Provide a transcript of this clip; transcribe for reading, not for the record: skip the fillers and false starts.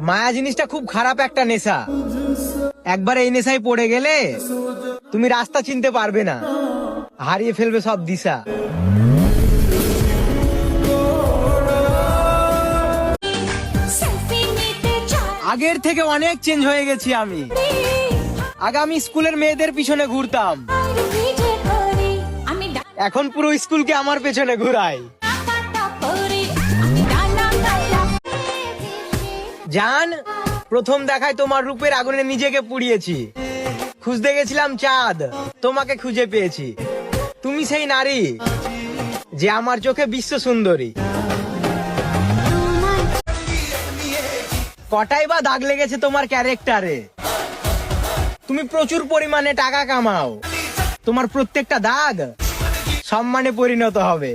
মায়া জিনিসটা খুব খারাপ একটা নেশা। একবার এই নেশায় পড়ে গেলে তুমি রাস্তা চিনতে পারবে না, হারিয়ে ফেলবে সব দিশা। আগের থেকে অনেক চেঞ্জ হয়ে গেছি আমি। আগে আমি স্কুলের মেয়েদের পিছনে ঘুরতাম, এখন পুরো স্কুলকে আমার পেছনে ঘুরাই। জান, প্রথম দেখায় তোমার রূপের আগুনে নিজেকে পুড়িয়েছি। খুঁজতে গেছিলাম চাঁদ, তোমাকে খুঁজে পেয়েছি। তুমি সেই নারী যে আমার চোখে বিশ্ব সুন্দরী। কটাই বা দাগ লেগেছে তোমার ক্যারেক্টারে। তুমি প্রচুর পরিমাণে টাকা কামাও, তোমার প্রত্যেকটা দাগ সম্মানে পরিণত হবে।